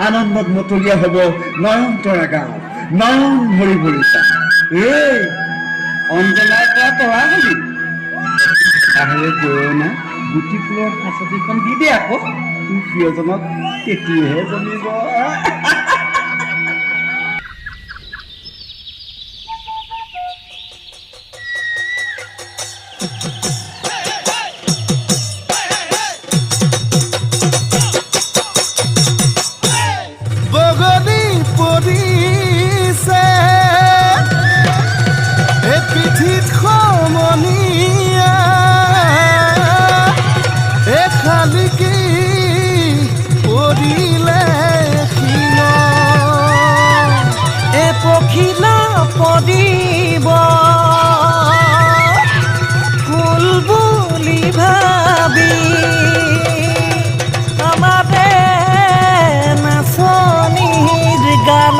আনন্দত মতলীয়া হ'ব নয়নতৰা গাঁও নয়ন ভৰি ভৰি এই অঞ্জনাৰ পৰা তৰা হলি আহে গৈ না গুটি ফুলৰ সাঁচতিখন দি দে আকৌ তোৰ প্ৰিয়জনক তেতিয়াহে জমিব পখিলা পদিব ফুল বুলি ভাবি আমাৰে নাচনিৰ গান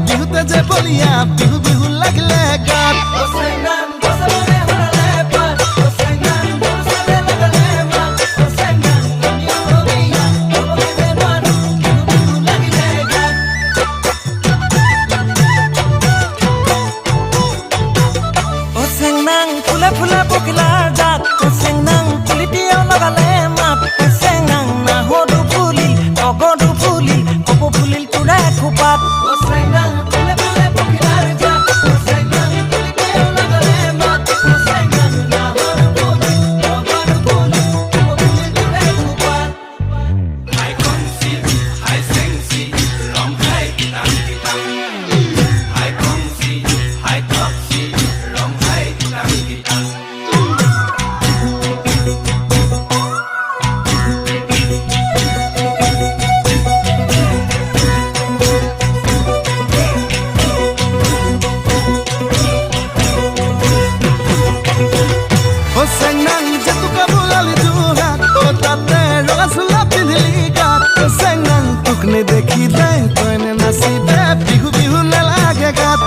বিহুতে যে বলিয়া বিহু বিহু লাগিলে গাত ফুলে ফুলে পখিলাৰ জাত চেংনাং ফুলি দিয়া লগালে মাত চেংনাং নাহৰটো ফুলিল তগৰটো ফুলিল কপৌ ফুলিল তোৰে খোপাত দেখিলে তইনে নাচিলে বিহু বিহু নালাগে গাত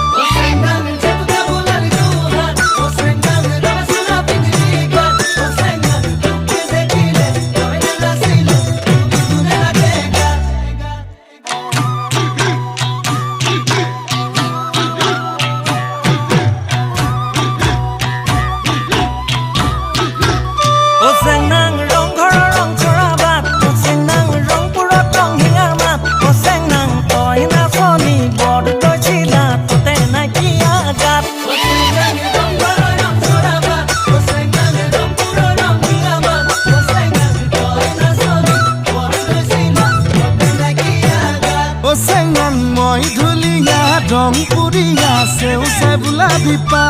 মই ধুলিয়া ৰং পুৰিয়া সেউ চাই বোলা বিপা